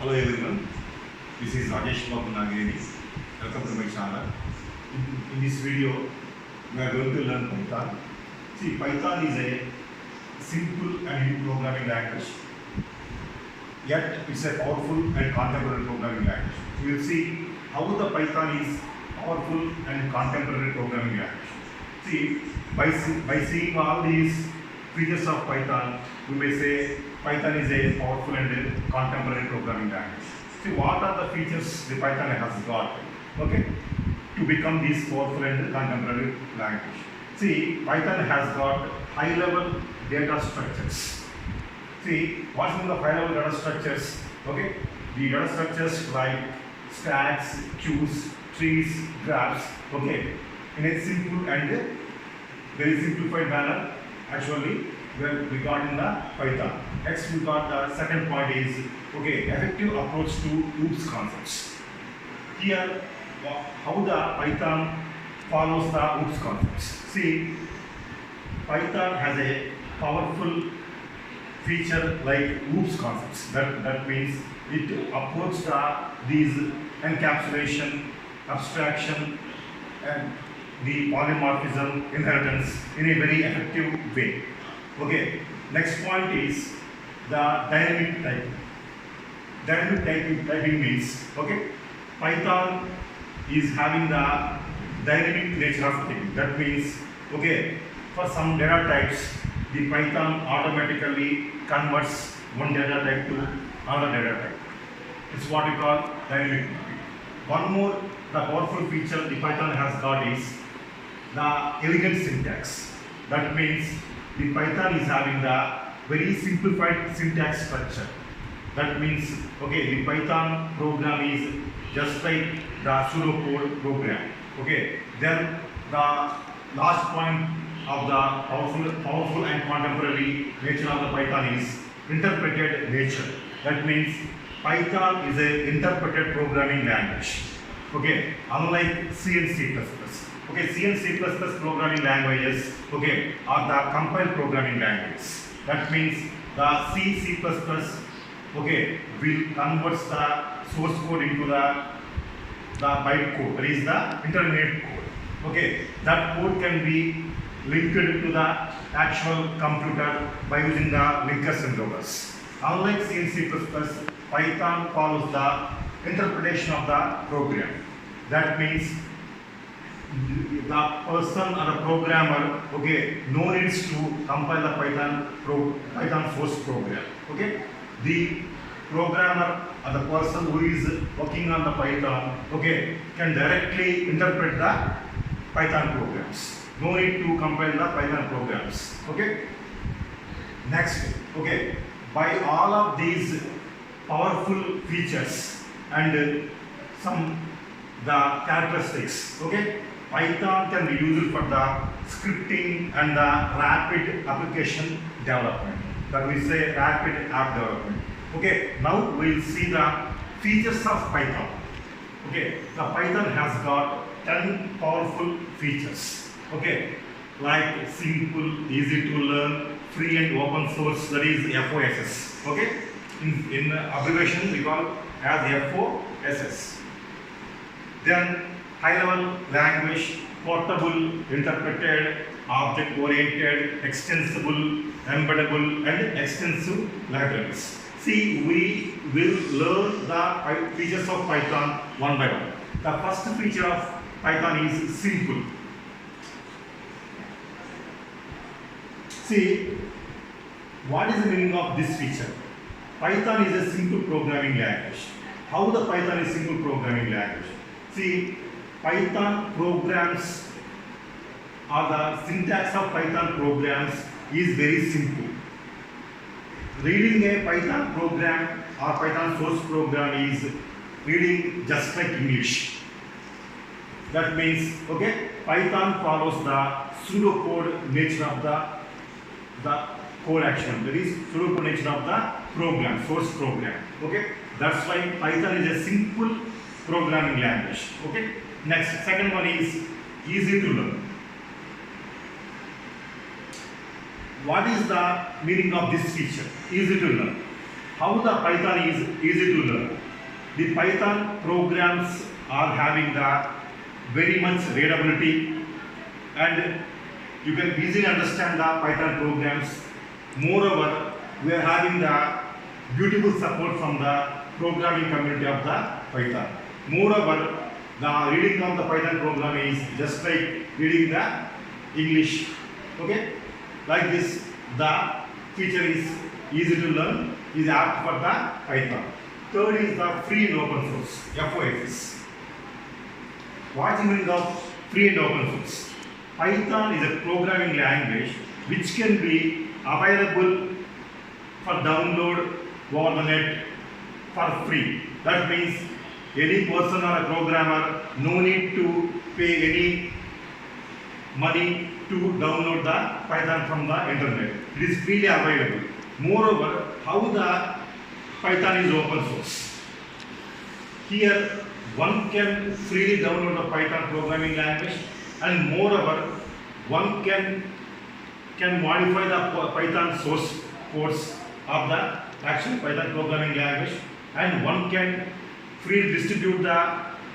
Hello everyone, this is Rajesh Babu Nagiri. Welcome to my channel. In this video, we are going to learn Python. See, Python is a simple and new programming language, yet it's a powerful and contemporary programming language. We will see how the Python is powerful and contemporary programming language. See, by seeing all these features of Python, we may say Python is a powerful and contemporary programming language. See, what are the features the Python has got, okay, to become this powerful and contemporary language? See, Python has got high-level data structures. See, what's in the high-level data structures? Okay, the data structures like stacks, queues, trees, graphs. Okay, in a simple and very simplified manner, actually, we got in the Python. Next, we got the second point is okay, effective approach to OOPS concepts. Here, how the Python follows the OOPS concepts. See, Python has a powerful feature like OOPS concepts. That means it approaches these encapsulation, abstraction, and the polymorphism inheritance in a very effective way. Okay, next point is the dynamic typing. Dynamic typing means, okay, Python is having the dynamic nature of typing. That means, okay, for some data types, the Python automatically converts one data type to another data type. It's what we call dynamic typing. One more, the powerful feature the Python has got is the elegant syntax. That means the Python is having the very simplified syntax structure. That means, okay, the Python program is just like the pseudocode program. Okay, then the last point of the powerful and contemporary nature of the Python is interpreted nature. That means Python is an interpreted programming language. Okay, unlike C and C++. Okay, C and C++ programming languages, okay, are the compiled programming languages. That means the C++, okay, will convert the source code into the byte code. That is the intermediate code. Okay, that code can be linked to the actual computer by using the linkers and loggers. Unlike C and C++, Python follows the interpretation of the program. That means the person or the programmer, okay, no needs to compile the Python source program. Okay, the programmer or the person who is working on the Python, okay, can directly interpret the Python programs. No need to compile the Python programs. Okay. Next, okay, by all of these powerful features and some the characteristics, okay, Python can be used for the scripting and the rapid application development. That we say rapid app development. Okay, now we will see the features of Python. Okay, the Python has got 10 powerful features. Okay, like simple, easy to learn, free and open source, that is FOSS. Okay, in abbreviation we call as FOSS. Then high-level language, portable, interpreted, object-oriented, extensible, embeddable, and extensive libraries. See, we will learn the features of Python one by one. The first feature of Python is simple. See, what is the meaning of this feature? Python is a simple programming language. How the Python is simple programming language? See, Python programs or the syntax of Python programs is very simple. Reading a Python program or Python source program is reading just like English. That means, okay, Python follows the pseudocode nature of the code action. That is pseudocode nature of the program, source program. Okay, that's why Python is a simple programming language. Okay. Next, second one is easy to learn. What is the meaning of this feature? Easy to learn. how the Python is easy to learn. The Python programs are having the very much readability, and you can easily understand the Python programs. Moreover, we are having the beautiful support from the programming community of the Python. Moreover, the reading of the Python program is just like reading the English. Okay, like this, the feature is easy to learn, is apt for the Python. Third is the free and open source, FOSS. What is the meaning of free and open source? Python is a programming language which can be available for download over the net for free. That means any person or a programmer no need to pay any money to download the Python from the internet. It is freely available. Moreover, how the Python is open source. Here one can freely download the Python programming language, and moreover one can modify the Python source codes of the actual Python programming language, and one can freely distribute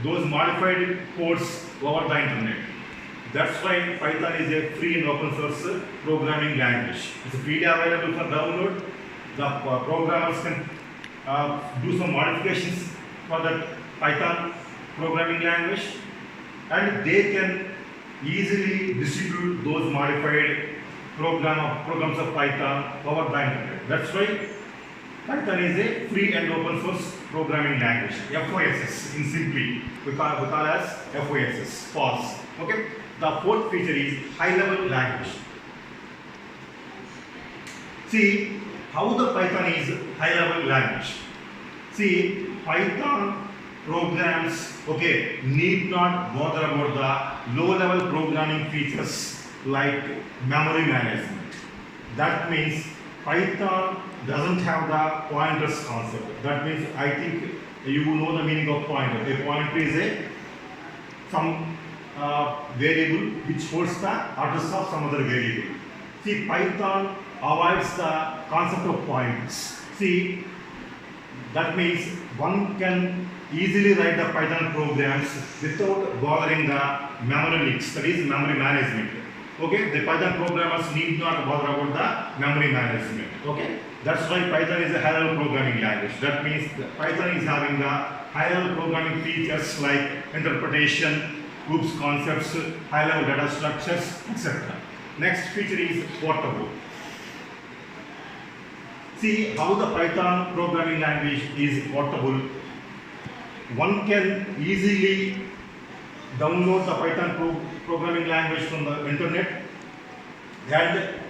those modified codes over the internet. That's why Python is a free and open source programming language. It's freely available for download. The programmers can do some modifications for the Python programming language, and they can easily distribute those modified programs of Python over the internet. That's why Python is a free and open source programming language. FOSS in simply we call as FOSS. Okay. The fourth feature is high level language. See how the Python is high level language. See, Python programs, okay, need not bother about the low level programming features like memory management. That means Python doesn't have the pointers concept. That means I think you know the meaning of pointer. A pointer is some variable which holds the address of some other variable. See, Python avoids the concept of pointers. See, that means one can easily write the Python programs without bothering the memory leaks, that is memory management. Okay, the Python programmers need not bother about the memory management. Okay, that's why Python is a high level programming language. That means Python is having the high level programming features like interpretation, groups concepts, high level data structures, etc. Next feature is portable. See how the Python programming language is portable. One can easily download the Python programming language from the internet, and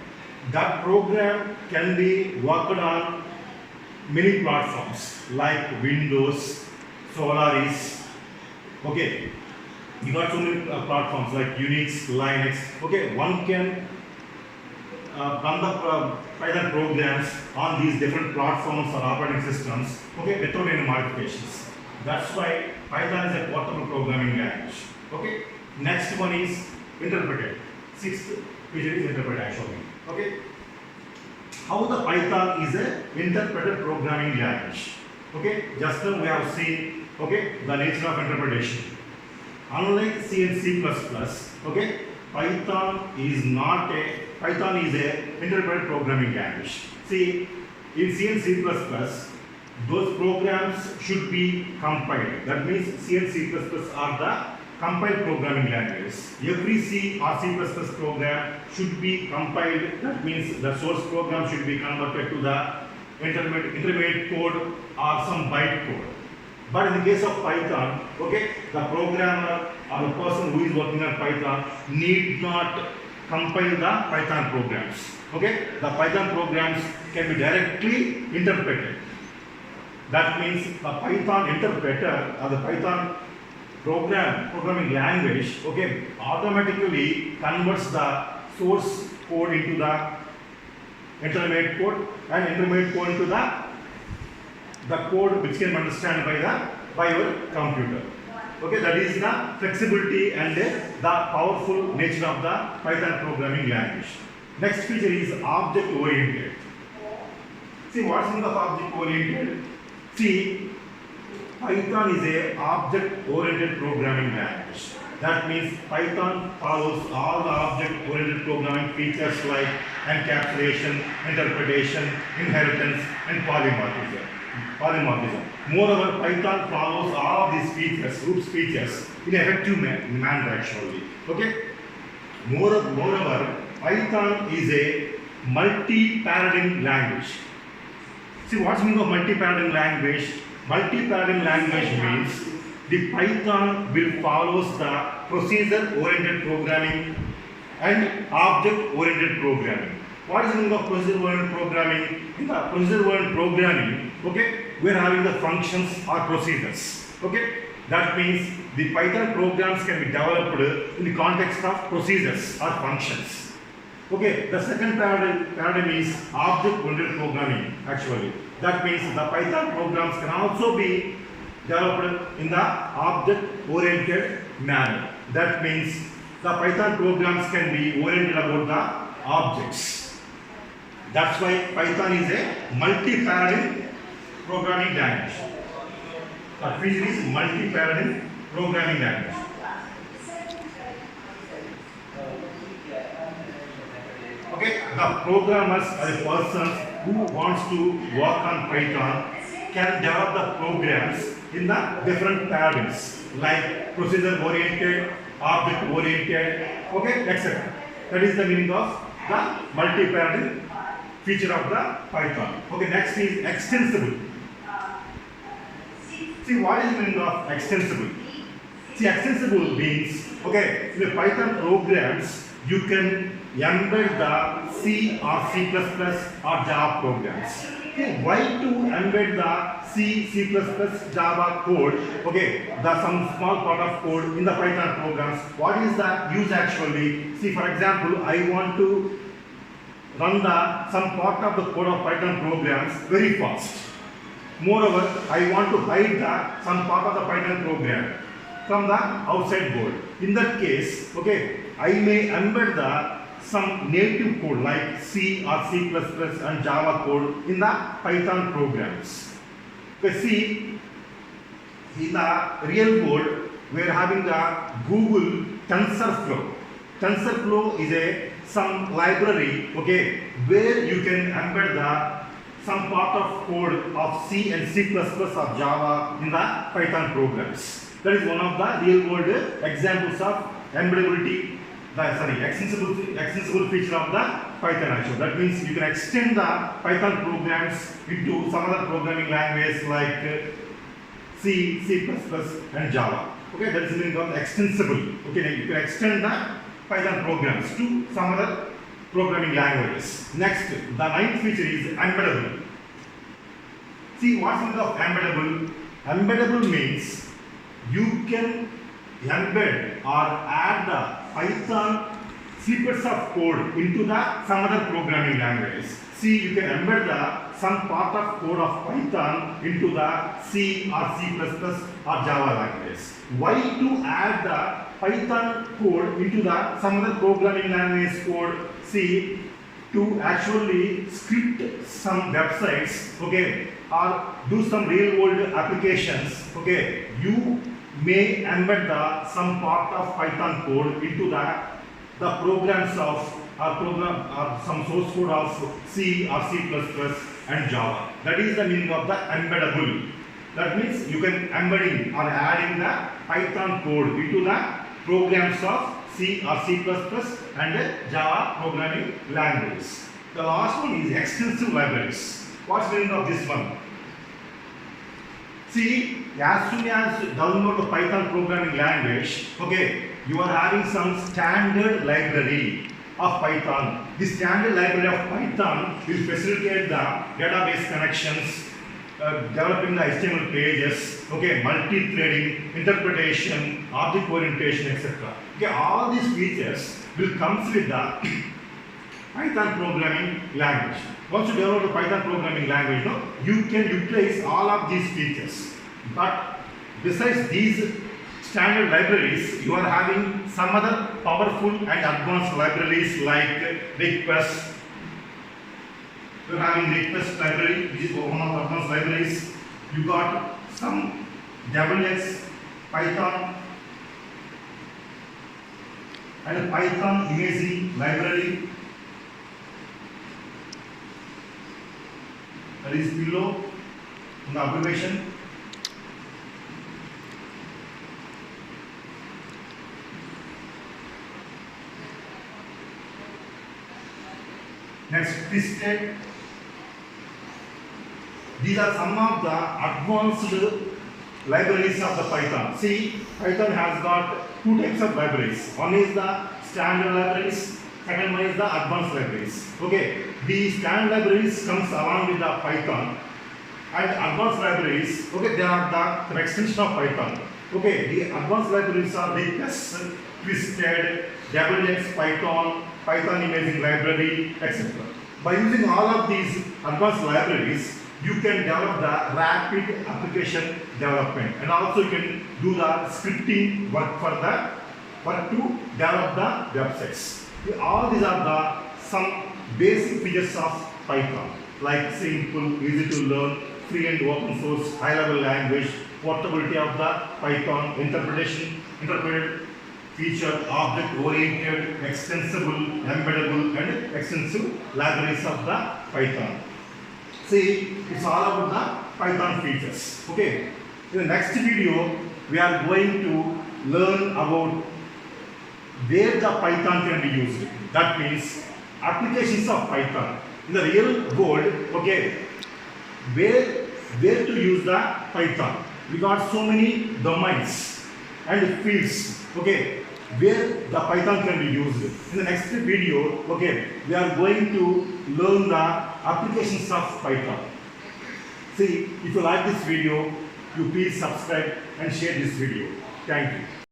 that program can be worked on many platforms like Windows, Solaris. Okay, you got so many platforms like Unix, Linux. Okay, one can run the Python programs on these different platforms or operating systems, okay, without any modifications. That's why Python is a portable programming language. Okay. Next one is interpreted. Sixth feature is interpreted actually. Okay. How the Python is a interpreted programming language. Okay. Just now we have seen, okay, the nature of interpretation. Unlike C and C++, okay, Python is a interpreted programming language. See, in C and C++, those programs should be compiled. That means C and C++ are the compiled programming languages. Every C or C++ program should be compiled. That means the source program should be converted to the intermediate code or some byte code. But in the case of Python, okay, the programmer or the person who is working on Python need not compile the Python programs. Okay, the Python programs can be directly interpreted. That means the Python interpreter or the Python programming language, okay, automatically converts the source code into the intermediate code, and intermediate code into the code which can be understood by your computer. Okay, that is the flexibility and the powerful nature of the Python programming language. Next feature is object oriented. See, what's the meaning of object oriented? See, Python is a object-oriented programming language. That means Python follows all the object-oriented programming features like encapsulation, interpretation, inheritance, and polymorphism. Moreover, Python follows all of these features, groups features, in an effective manner actually. Okay. Moreover, Python is a multi-paradigm language. See, what's the meaning of multi-paradigm language? Multi-paradigm language means the Python will follows the procedure-oriented programming and object-oriented programming. What is the meaning of procedure-oriented programming? In the procedure-oriented programming, okay, we are having the functions or procedures. Okay, that means the Python programs can be developed in the context of procedures or functions. Okay, the second paradigm is object-oriented programming actually. That means the Python programs can also be developed in the object-oriented manner. That means the Python programs can be oriented about the objects. That's why Python is a multi-paradigm programming language. The feature is multi-paradigm programming language. Okay, the programmers are a person who wants to work on Python can develop the programs in the different paradigms like procedure oriented, object oriented, okay, etc. That is the meaning of the multi-paradigm feature of the Python. Okay, next is extensible. See, what is the meaning of extensible? See, extensible means, okay, in the Python programs you can embed the C or C++ or Java programs. Okay, why to embed the C++, Java code, okay, some small part of code in the Python programs? What is the use actually? See, for example, I want to run some part of the code of Python programs very fast. Moreover, I want to hide some part of the Python program from the outside code. In that case, okay, I may embed some native code like C or C++ and Java code in the Python programs. Okay, see, in the real world, we are having the Google TensorFlow. TensorFlow is some library, okay, where you can embed some part of code of C and C++ or Java in the Python programs. That is one of the real world examples of embeddability, extensible feature of the Python actually. That means you can extend the Python programs into some other programming language like C, C++ and Java. Okay, that is the meaning of extensible. Okay, you can extend the Python programs to some other programming languages. Next, the ninth feature is embeddable. See, what's the meaning of embeddable? Embeddable means you can embed or add the Python snippets of code into some other programming languages. See, you can embed some part of code of Python into the C or C++ or Java language. Why to add the Python code into some other programming language code? See, to actually script some websites, okay, or do some real world applications, okay, you may embed some part of Python code into the programs of some source code of C or C++ and Java. That is the meaning of the embeddable. That means you can embedding or adding the Python code into the programs of C or C++ and Java programming languages. The last one is extensive libraries. What's the meaning of this one? See, as soon as you download the Python programming language, okay, you are having some standard library of Python. This standard library of Python will facilitate the database connections, developing the HTML pages, okay, multi-threading, interpretation, object orientation, etc. Okay, all these features will come with the Python programming language. Once you develop the Python programming language, you can utilize all of these features. But besides these standard libraries, you are having some other powerful and advanced libraries like request, You're having request library, which is one of the advanced libraries. You got some WX, Python, and Python imaging library. That is below in the abbreviation. Next, twisted. These are some of the advanced libraries of the Python. See, Python has got two types of libraries. One is the standard libraries, second one is the advanced libraries. Okay, the standard libraries comes along with the Python, and advanced libraries, okay, they are the extension of Python. Okay, the advanced libraries are Request, Twisted, WX, Python, Python imaging library, etc. By using all of these advanced libraries, you can develop the rapid application development, and also you can do the scripting work to develop the websites. All these are the some basic features of Python, like simple, easy to learn, free and open source, high level language, portability of the Python, interpreted, feature, object oriented, extensible, embeddable, and extensive libraries of the Python. See, it's all about the Python features. Okay. In the next video, we are going to learn about where the Python can be used. That means applications of Python in the real world. Okay, where to use the Python? We got so many domains and fields. Okay, where the Python can be used. In the next video, okay, we are going to learn the applications of Python. See, if you like this video, you please subscribe and share this video. Thank you.